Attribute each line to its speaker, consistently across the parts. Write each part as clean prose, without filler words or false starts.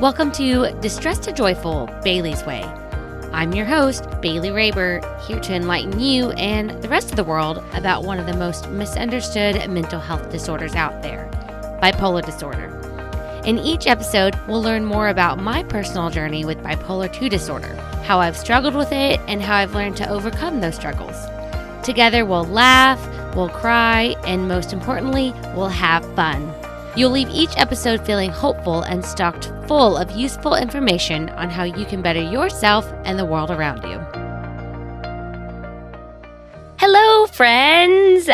Speaker 1: Welcome to Distress to Joyful, Bailey's Way. I'm your host, Bailey Raber, here to enlighten you and the rest of the world about one of the most misunderstood mental health disorders out there, bipolar disorder. In each episode, we'll learn more about my personal journey with bipolar 2 disorder, how I've struggled with it, and how I've learned to overcome those struggles. Together, we'll laugh, we'll cry, and most importantly, we'll have fun. You'll leave each episode feeling hopeful and stocked full of useful information on how you can better yourself and the world around you. Hello, friends!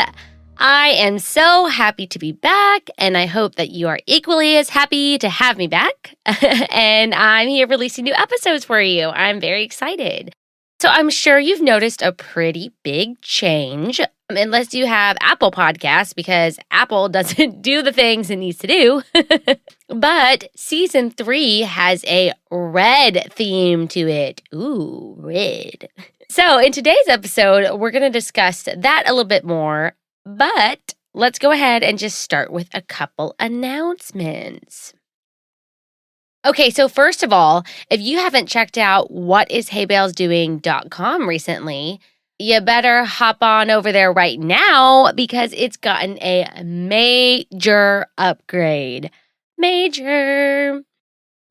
Speaker 1: I am so happy to be back, and I hope that you are equally as happy to have me back. And I'm here releasing new episodes for you. I'm very excited. So I'm sure you've noticed a pretty big change, unless you have Apple Podcasts, because Apple doesn't do the things it needs to do. But season 3 has a red theme to it. Ooh, red. So in today's episode, we're going to discuss that a little bit more, but let's go ahead and just start with a couple announcements. Okay, so first of all, if you haven't checked out whatisheybales.com recently, you better hop on over there right now because it's gotten a major upgrade. Major.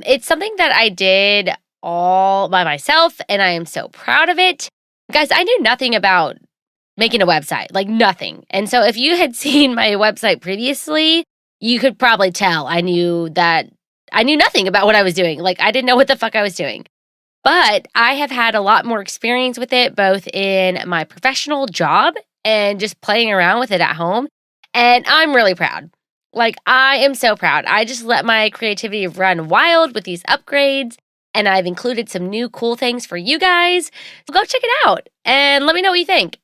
Speaker 1: It's something that I did all by myself, and I am so proud of it. Guys, I knew nothing about making a website, like nothing. And so if you had seen my website previously, you could probably tell I knew nothing about what I was doing. Like, I didn't know what the fuck I was doing. But I have had a lot more experience with it, both in my professional job and just playing around with it at home. And I'm really proud. Like, I am so proud. I just let my creativity run wild with these upgrades. And I've included some new cool things for you guys. So go check it out and let me know what you think.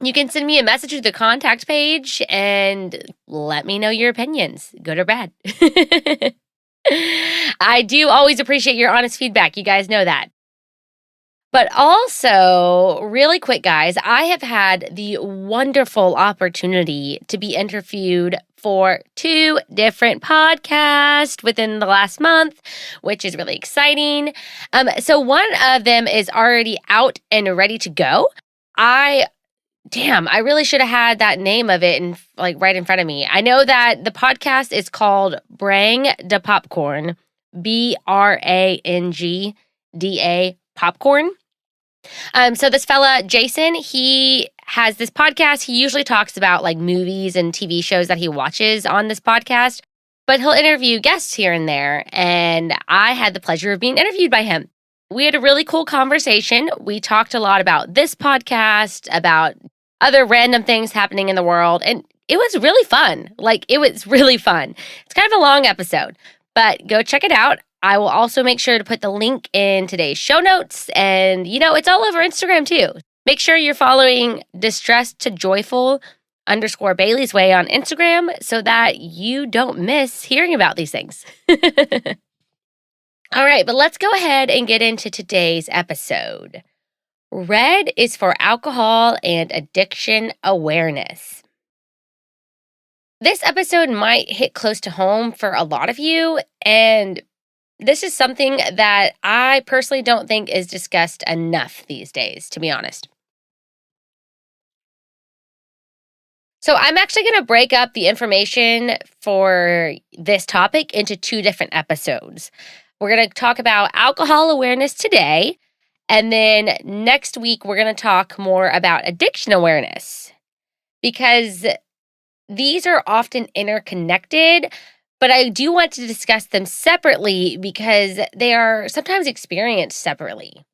Speaker 1: You can send me a message through the contact page and let me know your opinions, good or bad. I do always appreciate your honest feedback. You guys know that. But also, really quick, guys, I have had the wonderful opportunity to be interviewed for 2 different podcasts within the last month, which is really exciting. So one of them is already out and ready to go. I really should have had that name of it right in front of me. I know that the podcast is called Brang da Popcorn, BRANGDA Popcorn. So this fella, Jason, he has this podcast. He usually talks about like movies and TV shows that he watches on this podcast, but he'll interview guests here and there. And I had the pleasure of being interviewed by him. We had a really cool conversation. We talked a lot about this podcast, about other random things happening in the world. And it was really fun. It's kind of a long episode, but go check it out. I will also make sure to put the link in today's show notes. And, it's all over Instagram too. Make sure you're following Distress to Joyful _ Bailey's Way on Instagram so that you don't miss hearing about these things. All right, but let's go ahead and get into today's episode. Red is for alcohol and addiction awareness. This episode might hit close to home for a lot of you, and this is something that I personally don't think is discussed enough these days, to be honest. So I'm actually going to break up the information for this topic into 2 different episodes. We're going to talk about alcohol awareness today. And then next week, we're going to talk more about addiction awareness because these are often interconnected, but I do want to discuss them separately because they are sometimes experienced separately.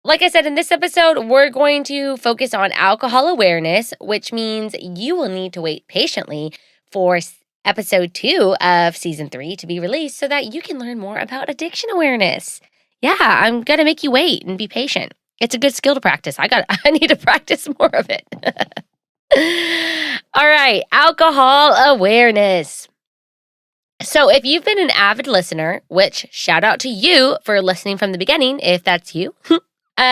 Speaker 1: Like I said, in this episode, we're going to focus on alcohol awareness, which means you will need to wait patiently for episode 2 of season 3 to be released so that you can learn more about addiction awareness. Yeah, I'm going to make you wait and be patient. It's a good skill to practice. I need to practice more of it. All right, alcohol awareness. So if you've been an avid listener, which shout out to you for listening from the beginning, if that's you,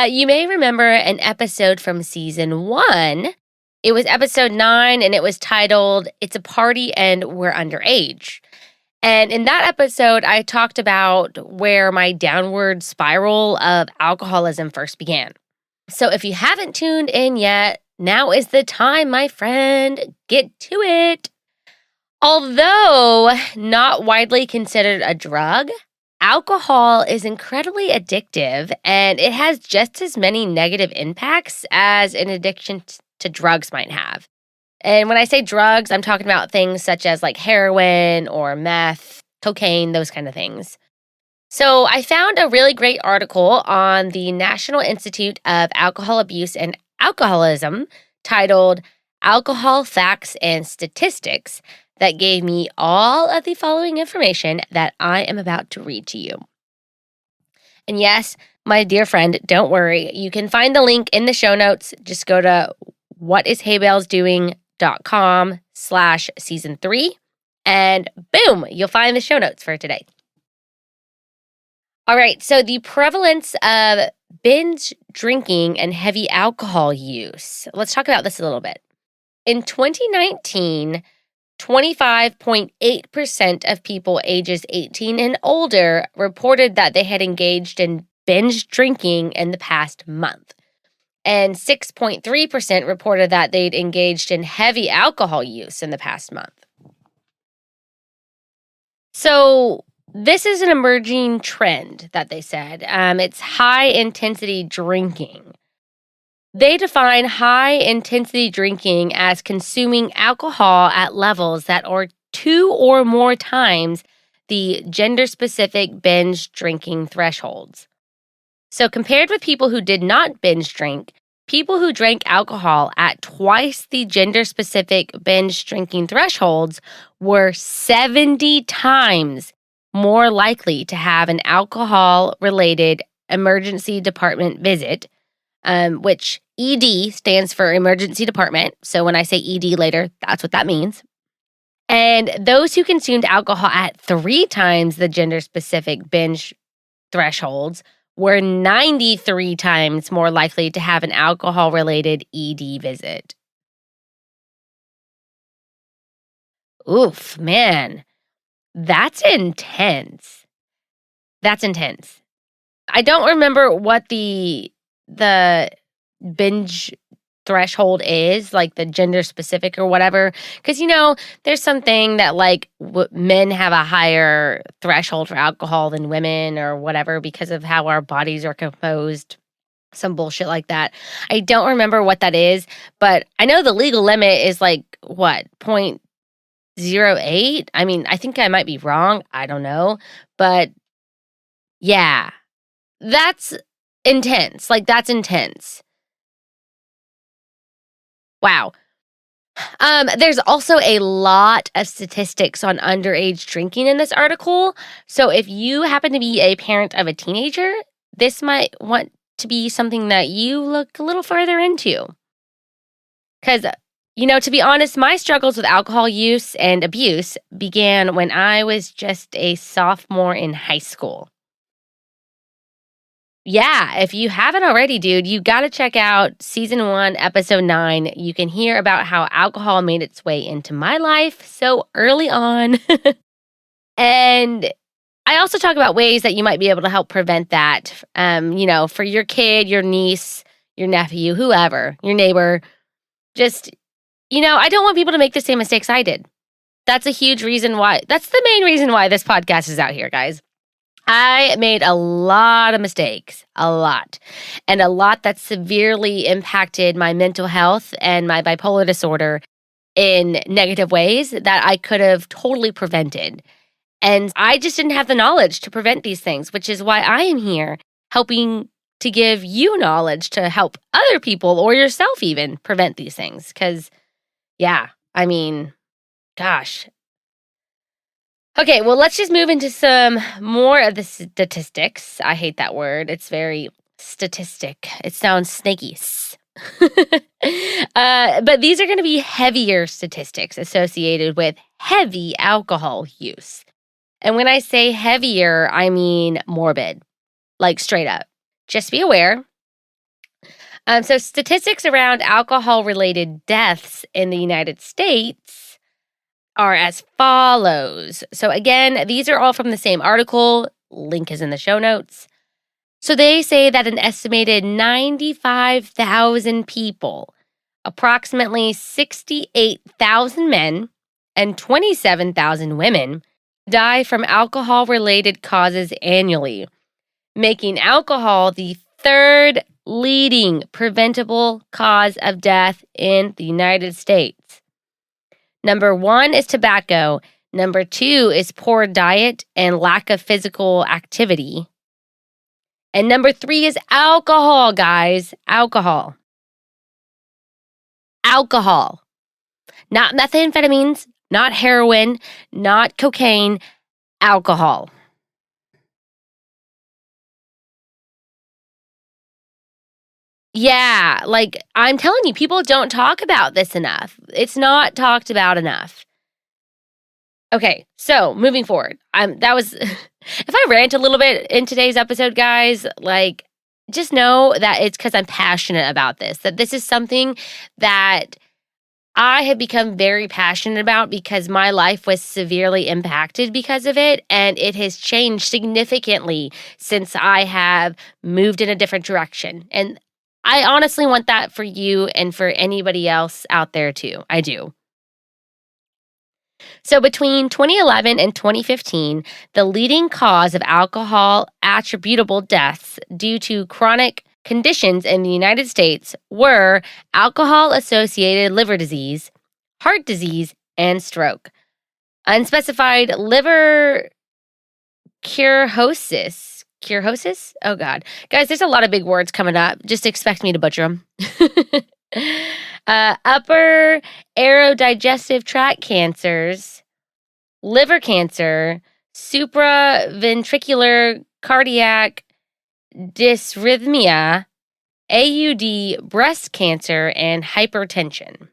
Speaker 1: you may remember an episode from season 1. It was episode 9, and it was titled, It's a Party and We're Underage. And in that episode, I talked about where my downward spiral of alcoholism first began. So if you haven't tuned in yet, now is the time, my friend. Get to it. Although not widely considered a drug, alcohol is incredibly addictive and it has just as many negative impacts as an addiction to drugs might have. And when I say drugs, I'm talking about things such as like heroin or meth, cocaine, those kind of things. So I found a really great article on the National Institute of Alcohol Abuse and Alcoholism titled Alcohol Facts and Statistics that gave me all of the following information that I am about to read to you. And yes, my dear friend, don't worry. You can find the link in the show notes. Just go to whatishaybellsdoing.com/season3 and boom, you'll find the show notes for today. All right, so the prevalence of binge drinking and heavy alcohol use. Let's talk about this a little bit. In 2019, 25.8% of people ages 18 and older reported that they had engaged in binge drinking in the past month. And 6.3% reported that they'd engaged in heavy alcohol use in the past month. So this is an emerging trend that they said. It's high-intensity drinking. They define high-intensity drinking as consuming alcohol at levels that are 2 or more times the gender-specific binge drinking thresholds. So compared with people who did not binge drink, people who drank alcohol at twice the gender-specific binge drinking thresholds were 70 times more likely to have an alcohol-related emergency department visit, which ED stands for emergency department. So when I say ED later, that's what that means. And those who consumed alcohol at 3 times the gender-specific binge thresholds were 93 times more likely to have an alcohol-related ED visit. Oof, man. That's intense. That's intense. I don't remember what the binge threshold is, like the gender specific or whatever. Because, there's something that like men have a higher threshold for alcohol than women or whatever because of how our bodies are composed. Some bullshit like that. I don't remember what that is, but I know the legal limit is like, what, 0.08? I mean, I think I might be wrong. I don't know. But yeah, that's intense. Like, that's intense. Wow. There's also a lot of statistics on underage drinking in this article. So if you happen to be a parent of a teenager, this might want to be something that you look a little further into. Because, to be honest, my struggles with alcohol use and abuse began when I was just a sophomore in high school. Yeah, if you haven't already, dude, you got to check out season 1, episode 9. You can hear about how alcohol made its way into my life so early on. And I also talk about ways that you might be able to help prevent that, for your kid, your niece, your nephew, whoever, your neighbor. Just, I don't want people to make the same mistakes I did. That's a huge reason why. That's the main reason why this podcast is out here, guys. I made a lot of mistakes, a lot that severely impacted my mental health and my bipolar disorder in negative ways that I could have totally prevented. And I just didn't have the knowledge to prevent these things, which is why I am here helping to give you knowledge to help other people or yourself even prevent these things. Because, yeah, I mean, gosh. Okay, well, let's just move into some more of the statistics. I hate that word. It's very statistic. It sounds snaky. But these are going to be heavier statistics associated with heavy alcohol use. And when I say heavier, I mean morbid, like straight up. Just be aware. So statistics around alcohol-related deaths in the United States are as follows. So, again, these are all from the same article. Link is in the show notes. So, they say that an estimated 95,000 people, approximately 68,000 men and 27,000 women, die from alcohol-related causes annually, making alcohol the third leading preventable cause of death in the United States. Number 1 is tobacco. Number 2 is poor diet and lack of physical activity. And number 3 is alcohol, guys. Alcohol. Alcohol. Not methamphetamines, not heroin, not cocaine, alcohol. Yeah, like I'm telling you, people don't talk about this enough. It's not talked about enough. Okay, so moving forward, that was if I rant a little bit in today's episode, guys, like just know that it's because I'm passionate about this. That this is something that I have become very passionate about because my life was severely impacted because of it, and it has changed significantly since I have moved in a different direction. And I honestly want that for you and for anybody else out there too. I do. So between 2011 and 2015, the leading cause of alcohol attributable deaths due to chronic conditions in the United States were alcohol-associated liver disease, heart disease, and stroke. Unspecified liver cirrhosis. Cirrhosis? Oh, God. Guys, there's a lot of big words coming up. Just expect me to butcher them. Upper aerodigestive tract cancers, liver cancer, supraventricular cardiac dysrhythmia, AUD, breast cancer, and hypertension.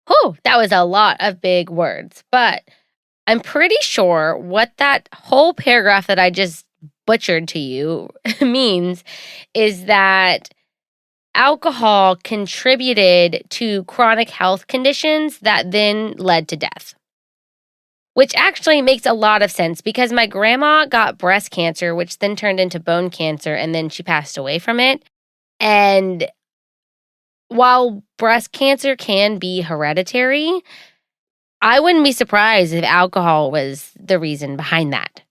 Speaker 1: Whew, that was a lot of big words, but I'm pretty sure what that whole paragraph that I just butchered to you means is that alcohol contributed to chronic health conditions that then led to death. Which actually makes a lot of sense because my grandma got breast cancer, which then turned into bone cancer, and then she passed away from it. And while breast cancer can be hereditary, I wouldn't be surprised if alcohol was the reason behind that.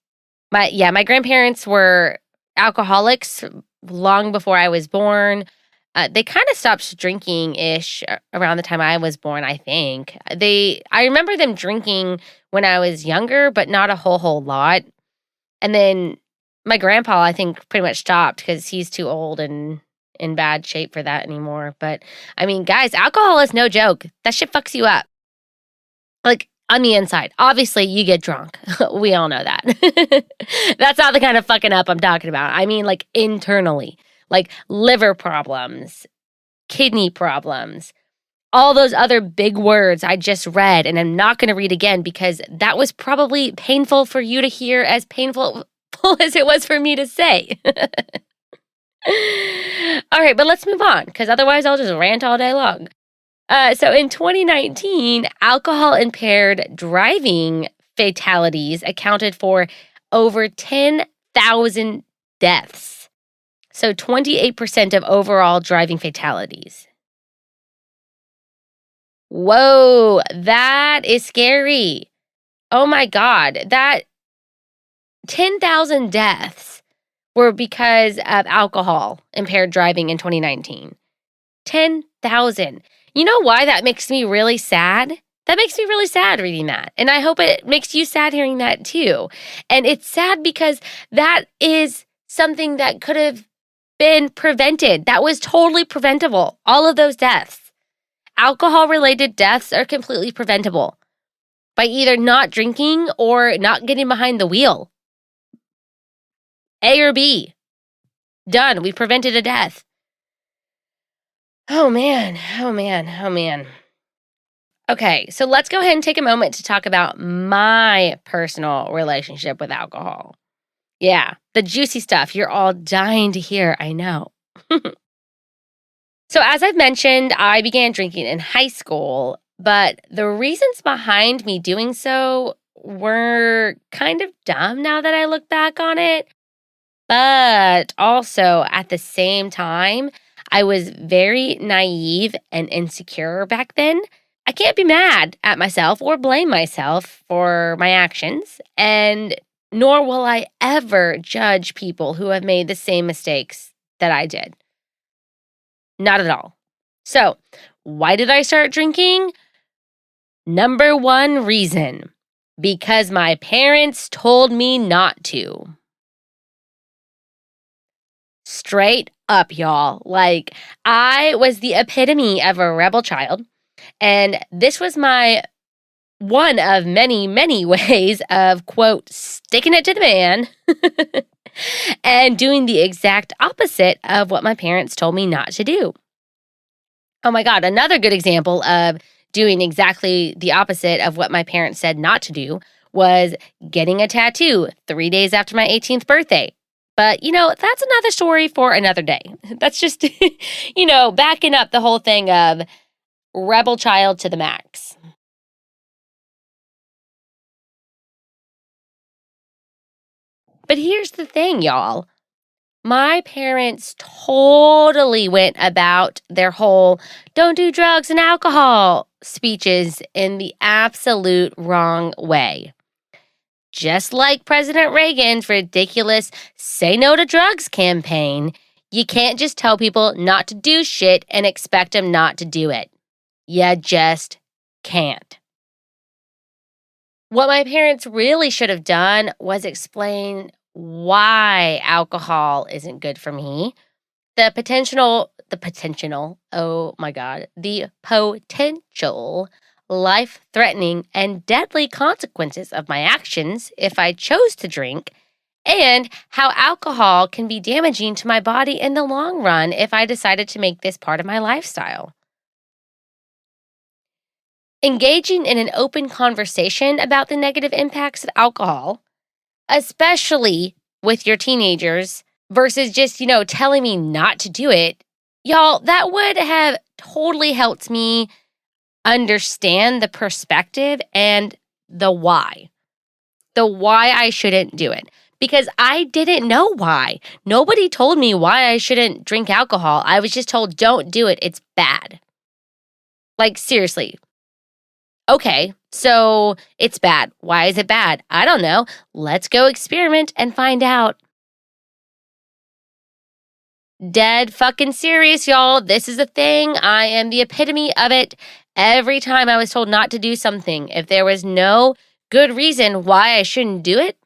Speaker 1: My grandparents were alcoholics long before I was born. They kind of stopped drinking-ish around the time I was born, I think. I remember them drinking when I was younger, but not a whole lot. And then my grandpa, I think, pretty much stopped because he's too old and in bad shape for that anymore. But, I mean, guys, alcohol is no joke. That shit fucks you up. Like, on the inside. Obviously, you get drunk. We all know that. That's not the kind of fucking up I'm talking about. I mean, like, internally. Like, liver problems, kidney problems, all those other big words I just read, and I'm not going to read again because that was probably painful for you to hear, as painful as it was for me to say. All right, but let's move on because otherwise I'll just rant all day long. So in 2019, alcohol-impaired driving fatalities accounted for over 10,000 deaths. So 28% of overall driving fatalities. Whoa, that is scary. Oh my God, that 10,000 deaths were because of alcohol-impaired driving in 2019. 10,000. You know why that makes me really sad? That makes me really sad reading that. And I hope it makes you sad hearing that too. And it's sad because that is something that could have been prevented. That was totally preventable. All of those deaths. Alcohol-related deaths are completely preventable by either not drinking or not getting behind the wheel. A or B. Done. We prevented a death. Oh man, oh man, oh man. Okay, so let's go ahead and take a moment to talk about my personal relationship with alcohol. Yeah, the juicy stuff you're all dying to hear, I know. So as I've mentioned, I began drinking in high school, But the reasons behind me doing so were kind of dumb now that I look back on it. But also at the same time, I was very naive and insecure back then. I can't be mad at myself or blame myself for my actions, and nor will I ever judge people who have made the same mistakes that I did. Not at all. So, why did I start drinking? Number one reason, because my parents told me not to. Straight up, y'all. Like, I was the epitome of a rebel child, and this was my one of many, many ways of, quote, sticking it to the man and doing the exact opposite of what my parents told me not to do. Oh my God, another good example of doing exactly the opposite of what my parents said not to do was getting a tattoo 3 days after my 18th birthday. But, that's another story for another day. That's just, backing up the whole thing of rebel child to the max. But here's the thing, y'all. My parents totally went about their whole don't do drugs and alcohol speeches in the absolute wrong way. Just like President Reagan's ridiculous say no to drugs campaign, you can't just tell people not to do shit and expect them not to do it. You just can't. What my parents really should have done was explain why alcohol isn't good for me, the potential, oh my God, the potential life-threatening and deadly consequences of my actions if I chose to drink, and how alcohol can be damaging to my body in the long run if I decided to make this part of my lifestyle. Engaging in an open conversation about the negative impacts of alcohol, especially with your teenagers, versus just, telling me not to do it, y'all, that would have totally helped me understand the perspective and the why I shouldn't do it. Because I didn't know why. Nobody told me why I shouldn't drink alcohol. I was just told, don't do it. It's bad. Like, seriously. Okay, so it's bad. Why is it bad? I don't know. Let's go experiment and find out. Dead fucking serious, y'all. This is a thing. I am the epitome of it. Every time I was told not to do something, if there was no good reason why I shouldn't do it,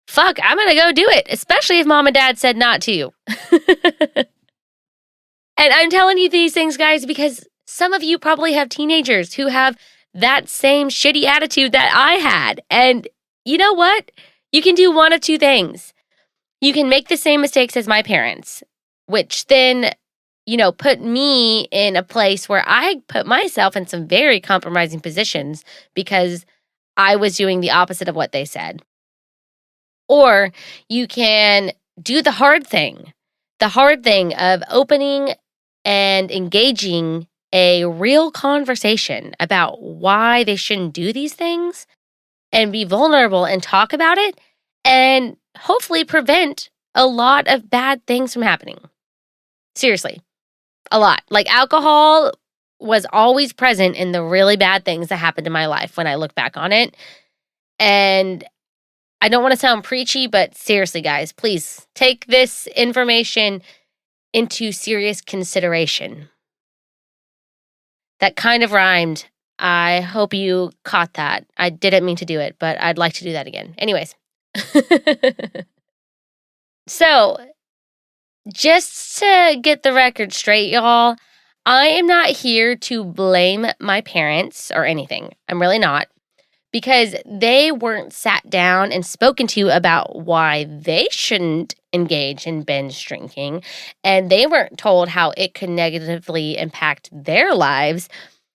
Speaker 1: fuck, I'm gonna go do it, especially if mom and dad said not to. And I'm telling you these things, guys, because some of you probably have teenagers who have that same shitty attitude that I had. And you know what? You can do one of two things. You can make the same mistakes as my parents, which then, put me in a place where I put myself in some very compromising positions because I was doing the opposite of what they said. Or you can do the hard thing of opening and engaging a real conversation about why they shouldn't do these things and be vulnerable and talk about it and hopefully prevent a lot of bad things from happening. Seriously, a lot. Like alcohol was always present in the really bad things that happened in my life when I look back on it. And I don't want to sound preachy, but seriously, guys, please take this information into serious consideration. That kind of rhymed. I hope you caught that. I didn't mean to do it, but I'd like to do that again. Anyways. So, just to get the record straight, y'all, I am not here to blame my parents or anything. I'm really not. Because they weren't sat down and spoken to about why they shouldn't engage in binge drinking, and they weren't told how it could negatively impact their lives.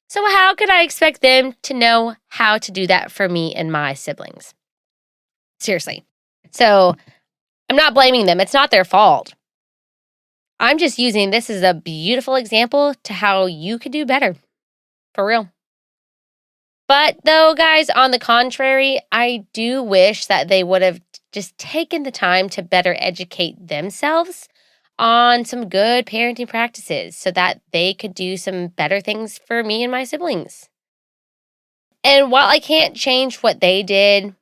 Speaker 1: So how could I expect them to know how to do that for me and my siblings? Seriously. So I'm not blaming them. It's not their fault. I'm just using this as a beautiful example to how you could do better. For real. But though, guys, on the contrary, I do wish that they would have just taken the time to better educate themselves on some good parenting practices so that they could do some better things for me and my siblings. And while I can't change what they did,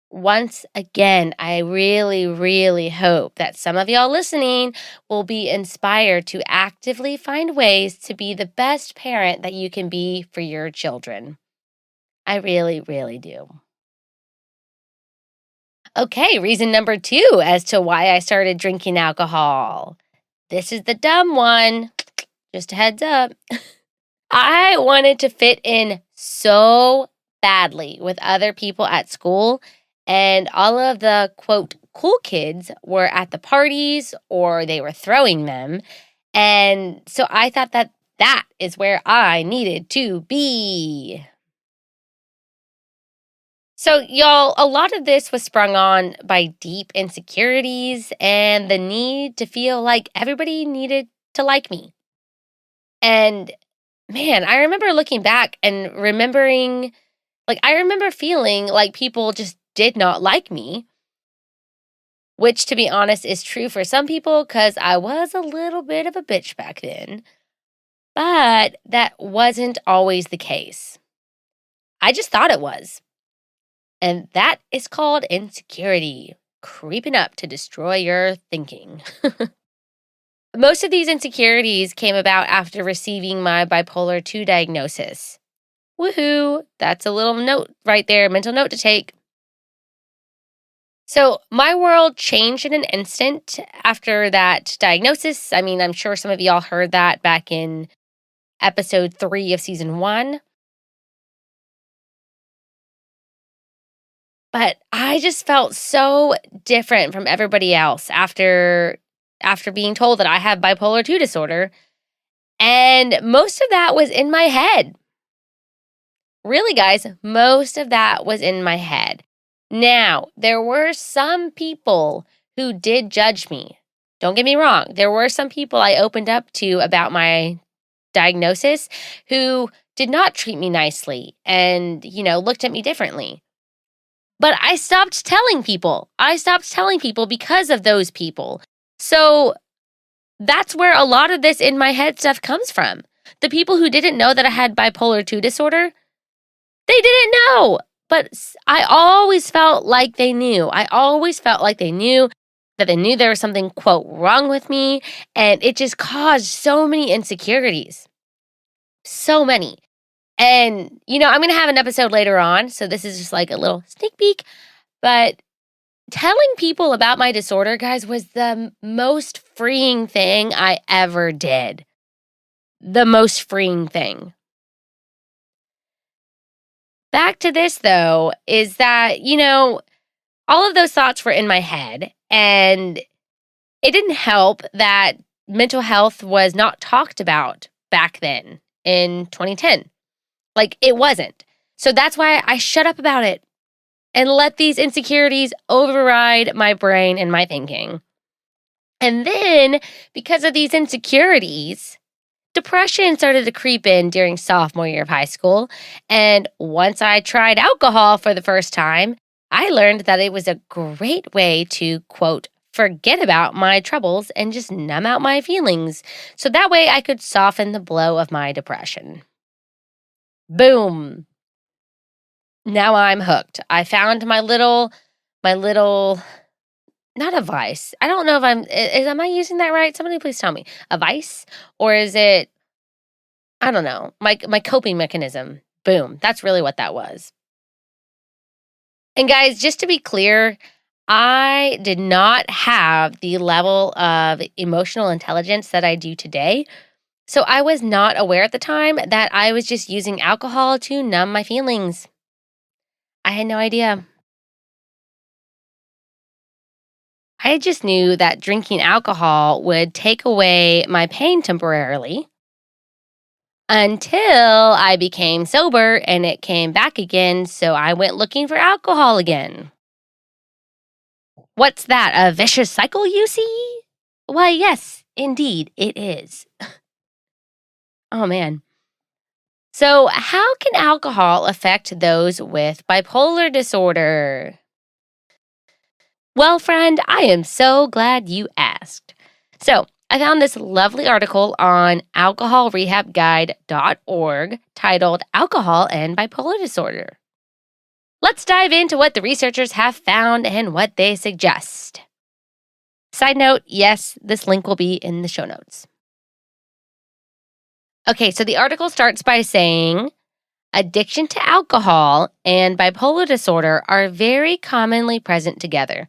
Speaker 1: once again, I really, really hope that some of y'all listening will be inspired to actively find ways to be the best parent that you can be for your children. I really, really do. Okay, reason number 2 as to why I started drinking alcohol. This is the dumb one. Just a heads up. I wanted to fit in so badly with other people at school, and all of the quote cool kids were at the parties or they were throwing them. And so I thought that that is where I needed to be. So, y'all, a lot of this was sprung on by deep insecurities and the need to feel like everybody needed to like me. And man, I remember looking back and remembering, I remember feeling like people just did not like me, which to be honest is true for some people because I was a little bit of a bitch back then. But that wasn't always the case. I just thought it was. And that is called insecurity, creeping up to destroy your thinking. Most of these insecurities came about after receiving my bipolar 2 diagnosis. Woohoo! That's a little note right there, mental note to take. So, my world changed in an instant after that diagnosis. I mean, I'm sure some of y'all heard that back in episode 3 of season 1. But I just felt so different from everybody else after being told that I have bipolar 2 disorder, and most of that was in my head. Really, guys, most of that was in my head. Now, there were some people who did judge me. Don't get me wrong. There were some people I opened up to about my diagnosis who did not treat me nicely and, looked at me differently. But I stopped telling people. I stopped telling people because of those people. So that's where a lot of this in my head stuff comes from. The people who didn't know that I had bipolar 2 disorder, they didn't know. But I always felt like they knew. I always felt like they knew that they knew there was something, quote, wrong with me. And it just caused so many insecurities. So many. And, I'm going to have an episode later on. So this is just like a little sneak peek. But telling people about my disorder, guys, was the most freeing thing I ever did. The most freeing thing. Back to this, though, is that, all of those thoughts were in my head, and it didn't help that mental health was not talked about back then in 2010. It wasn't. So that's why I shut up about it and let these insecurities override my brain and my thinking. And then, because of these insecurities, depression started to creep in during sophomore year of high school. And once I tried alcohol for the first time, I learned that it was a great way to, quote, forget about my troubles and just numb out my feelings. So that way I could soften the blow of my depression. Boom. Now I'm hooked. I found my little, not a vice. I don't know if am I using that right? Somebody please tell me. A vice? Or is it, I don't know, my coping mechanism? Boom. That's really what that was. And guys, just to be clear, I did not have the level of emotional intelligence that I do today. So I was not aware at the time that I was just using alcohol to numb my feelings. I had no idea. I just knew that drinking alcohol would take away my pain temporarily until I became sober and it came back again, so I went looking for alcohol again. What's that, a vicious cycle, you see? Why, yes, indeed, it is. Oh, man. So, how can alcohol affect those with bipolar disorder? Well, friend, I am so glad you asked. So, I found this lovely article on alcoholrehabguide.org titled Alcohol and Bipolar Disorder. Let's dive into what the researchers have found and what they suggest. Side note, yes, this link will be in the show notes. Okay, so the article starts by saying addiction to alcohol and bipolar disorder are very commonly present together.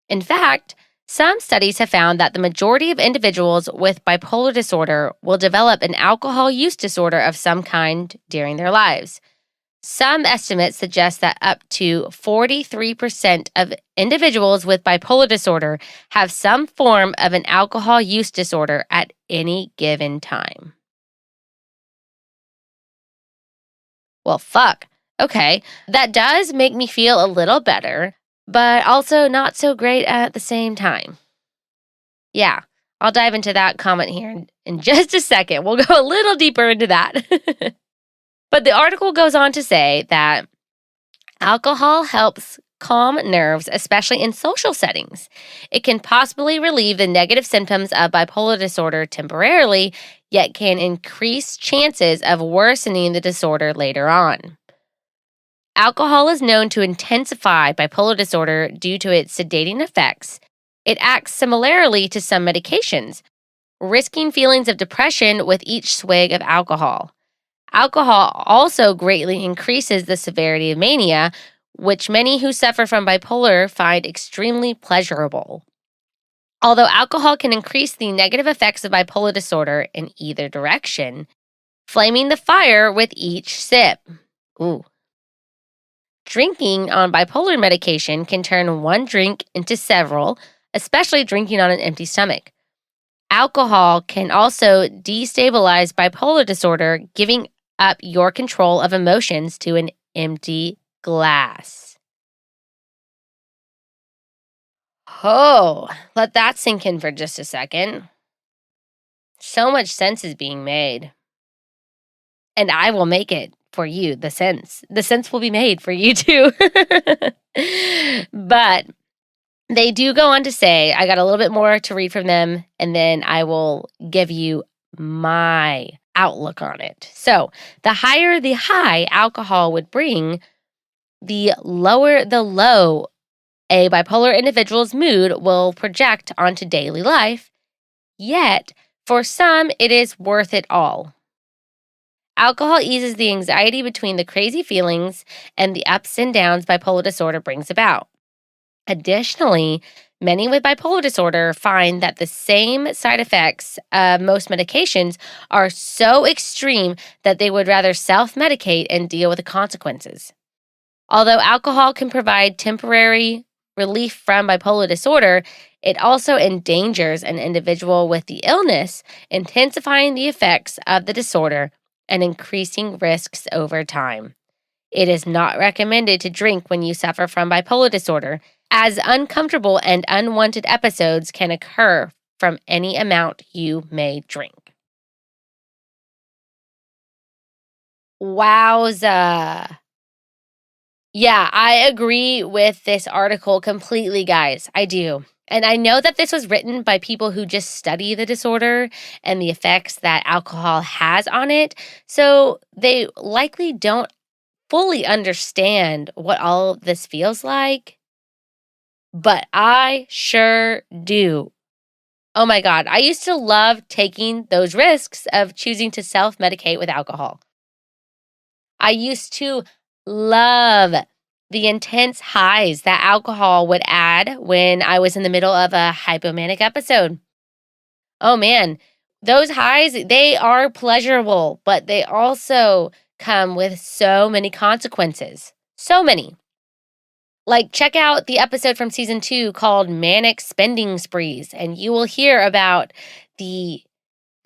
Speaker 1: In fact, some studies have found that the majority of individuals with bipolar disorder will develop an alcohol use disorder of some kind during their lives. Some estimates suggest that up to 43% of individuals with bipolar disorder have some form of an alcohol use disorder at any given time. Well, fuck. Okay, that does make me feel a little better, but also not so great at the same time. Yeah, I'll dive into that comment here in just a second. We'll go a little deeper into that. But the article goes on to say that alcohol helps calm nerves, especially in social settings. It can possibly relieve the negative symptoms of bipolar disorder temporarily, yet can increase chances of worsening the disorder later on. Alcohol is known to intensify bipolar disorder due to its sedating effects. It acts similarly to some medications, risking feelings of depression with each swig of alcohol. Alcohol also greatly increases the severity of mania, which many who suffer from bipolar find extremely pleasurable. Although alcohol can increase the negative effects of bipolar disorder in either direction, flaming the fire with each sip. Ooh. Drinking on bipolar medication can turn one drink into several, especially drinking on an empty stomach. Alcohol can also destabilize bipolar disorder, giving up your control of emotions to an empty glass. Oh, let that sink in for just a second. So much sense is being made. And I will make it for you, the sense. The sense will be made for you too. But they do go on to say, I got a little bit more to read from them, and then I will give you my outlook on it. So, the higher the high alcohol would bring, the lower the low a bipolar individual's mood will project onto daily life. Yet, for some, it is worth it all. Alcohol eases the anxiety between the crazy feelings and the ups and downs bipolar disorder brings about. Additionally, many with bipolar disorder find that the same side effects of most medications are so extreme that they would rather self-medicate and deal with the consequences. Although alcohol can provide temporary relief from bipolar disorder, it also endangers an individual with the illness, intensifying the effects of the disorder and increasing risks over time. It is not recommended to drink when you suffer from bipolar disorder, as uncomfortable and unwanted episodes can occur from any amount you may drink. Wowza. Yeah, I agree with this article completely, guys. I do. And I know that this was written by people who just study the disorder and the effects that alcohol has on it. So they likely don't fully understand what all of this feels like. But I sure do. Oh my God, I used to love taking those risks of choosing to self medicate with alcohol. I used to love the intense highs that alcohol would add when I was in the middle of a hypomanic episode. Oh man, those highs, they are pleasurable, but they also come with so many consequences. So many. Like, check out the episode from season 2 called Manic Spending Sprees, and you will hear about the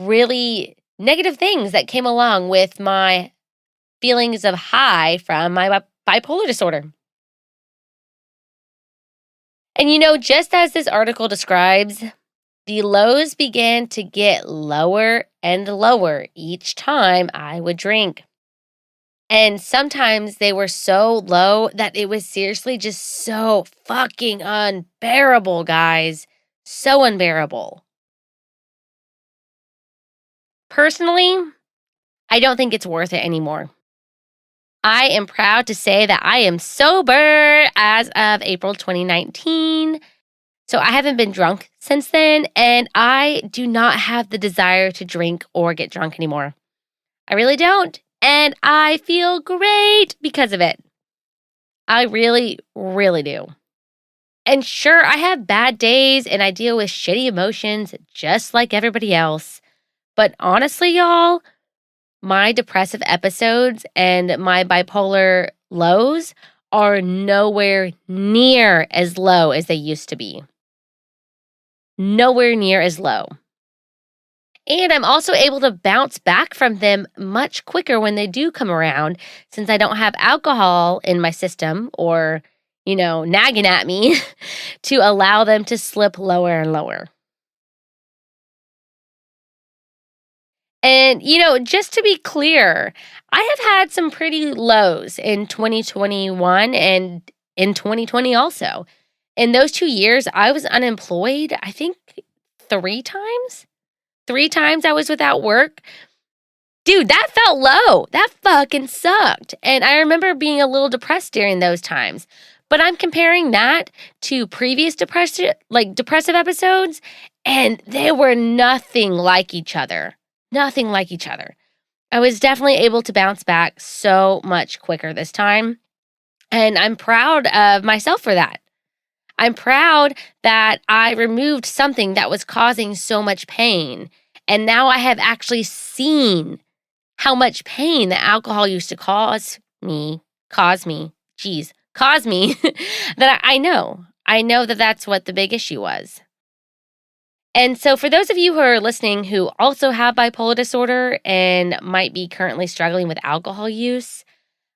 Speaker 1: really negative things that came along with my feelings of high from my bipolar disorder. And just as this article describes, the lows began to get lower and lower each time I would drink. And sometimes they were so low that it was seriously just so fucking unbearable, guys. So unbearable. Personally, I don't think it's worth it anymore. I am proud to say that I am sober as of April 2019. So I haven't been drunk since then, and I do not have the desire to drink or get drunk anymore. I really don't. And I feel great because of it. I really, really do. And sure, I have bad days and I deal with shitty emotions just like everybody else. But honestly, y'all, my depressive episodes and my bipolar lows are nowhere near as low as they used to be. Nowhere near as low. And I'm also able to bounce back from them much quicker when they do come around since I don't have alcohol in my system or, nagging at me to allow them to slip lower and lower. And, just to be clear, I have had some pretty lows in 2021 and in 2020 also. In those 2 years, I was unemployed, I think 3 times. 3 times I was without work. Dude, that felt low. That fucking sucked. And I remember being a little depressed during those times. But I'm comparing that to previous depressive episodes, and they were nothing like each other. Nothing like each other. I was definitely able to bounce back so much quicker this time. And I'm proud of myself for that. I'm proud that I removed something that was causing so much pain. And now I have actually seen how much pain that alcohol used to cause me, that I know. I know that that's what the big issue was. And so, for those of you who are listening who also have bipolar disorder and might be currently struggling with alcohol use,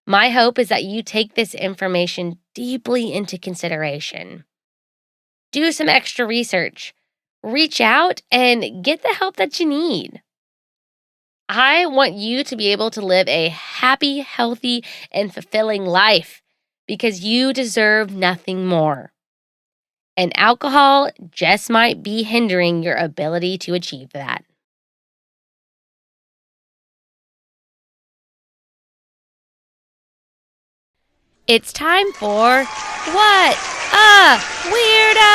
Speaker 1: my hope is that you take this information deeply into consideration. Do some extra research, reach out, and get the help that you need. I want you to be able to live a happy, healthy, and fulfilling life because you deserve nothing more. And alcohol just might be hindering your ability to achieve that. It's time for What a Weirdo!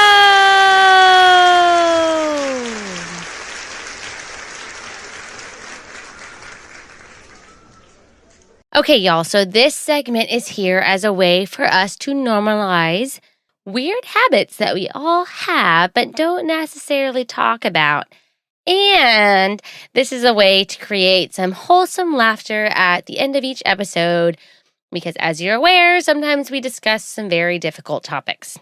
Speaker 1: Okay, y'all, so this segment is here as a way for us to normalize weird habits that we all have but don't necessarily talk about. And this is a way to create some wholesome laughter at the end of each episode because, as you're aware, sometimes we discuss some very difficult topics.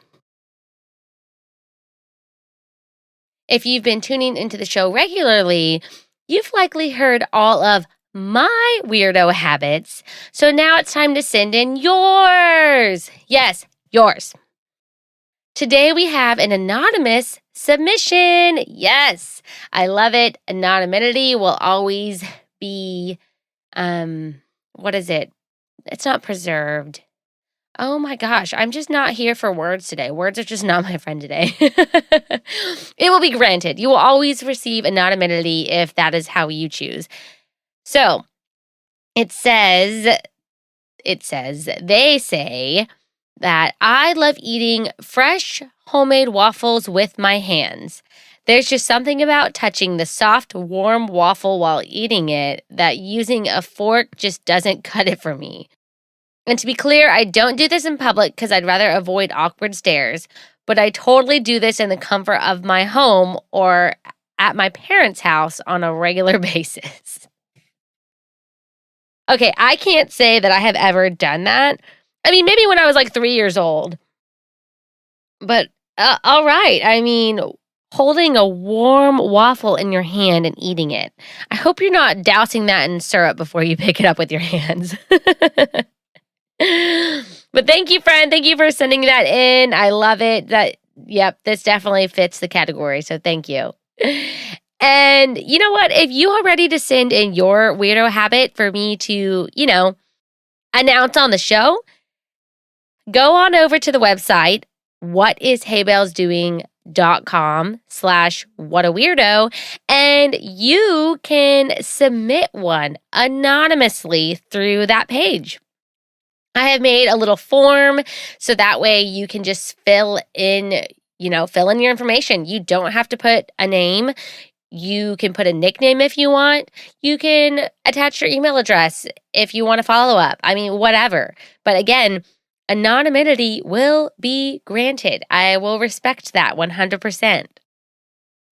Speaker 1: If you've been tuning into the show regularly, you've likely heard all of my weirdo habits. So now it's time to send in yours. Yes, yours. Today we have an anonymous submission. Yes, I love it. Anonymity will always be, what is it? It's not preserved. Oh my gosh, I'm just not here for words today. Words are just not my friend today. It will be granted. You will always receive anonymity if that is how you choose. So, they say that I love eating fresh homemade waffles with my hands. There's just something about touching the soft, warm waffle while eating it that using a fork just doesn't cut it for me. And to be clear, I don't do this in public because I'd rather avoid awkward stares, but I totally do this in the comfort of my home or at my parents' house on a regular basis. Okay, I can't say that I have ever done that. I mean, maybe when I was like 3 years old. But all right. I mean, holding a warm waffle in your hand and eating it. I hope you're not dousing that in syrup before you pick it up with your hands. But thank you, friend. Thank you for sending that in. I love it. This definitely fits the category. So thank you. And you know what? If you are ready to send in your weirdo habit for me to, announce on the show, go on over to the website, whatishaybellsdoing.com/whataweirdo, and you can submit one anonymously through that page. I have made a little form so that way you can just fill in your information. You don't have to put a name. You can put a nickname if you want. You can attach your email address if you want to follow up. I mean, whatever. But again, anonymity will be granted. I will respect that 100%.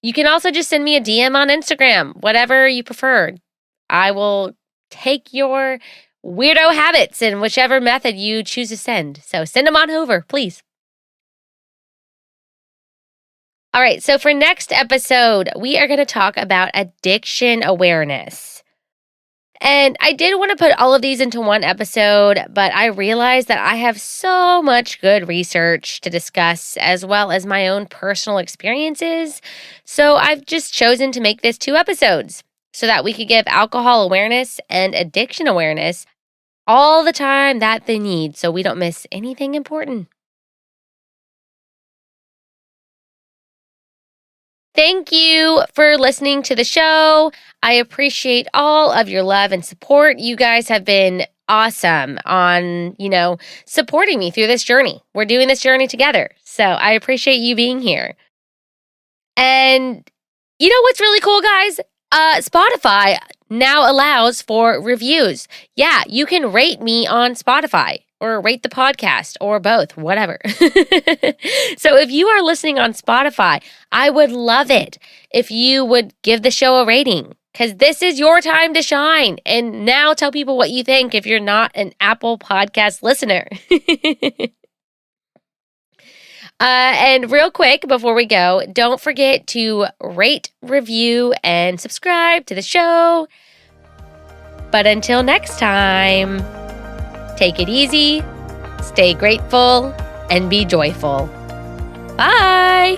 Speaker 1: You can also just send me a DM on Instagram, whatever you prefer. I will take your weirdo habits in whichever method you choose to send. So send them on over, please. All right, so for next episode, we are going to talk about addiction awareness. And I did want to put all of these into one episode, but I realized that I have so much good research to discuss as well as my own personal experiences. So I've just chosen to make this 2 episodes so that we could give alcohol awareness and addiction awareness all the time that they need so we don't miss anything important. Thank you for listening to the show. I appreciate all of your love and support. You guys have been awesome on, supporting me through this journey. We're doing this journey together. So I appreciate you being here. And you know what's really cool, guys? Spotify now allows for reviews. Yeah, you can rate me on Spotify or rate the podcast or both, whatever. So if you are listening on Spotify, I would love it if you would give the show a rating because this is your time to shine. And now tell people what you think if you're not an Apple Podcast listener. And real quick, before we go, don't forget to rate, review, and subscribe to the show. But until next time, take it easy, stay grateful, and be joyful. Bye!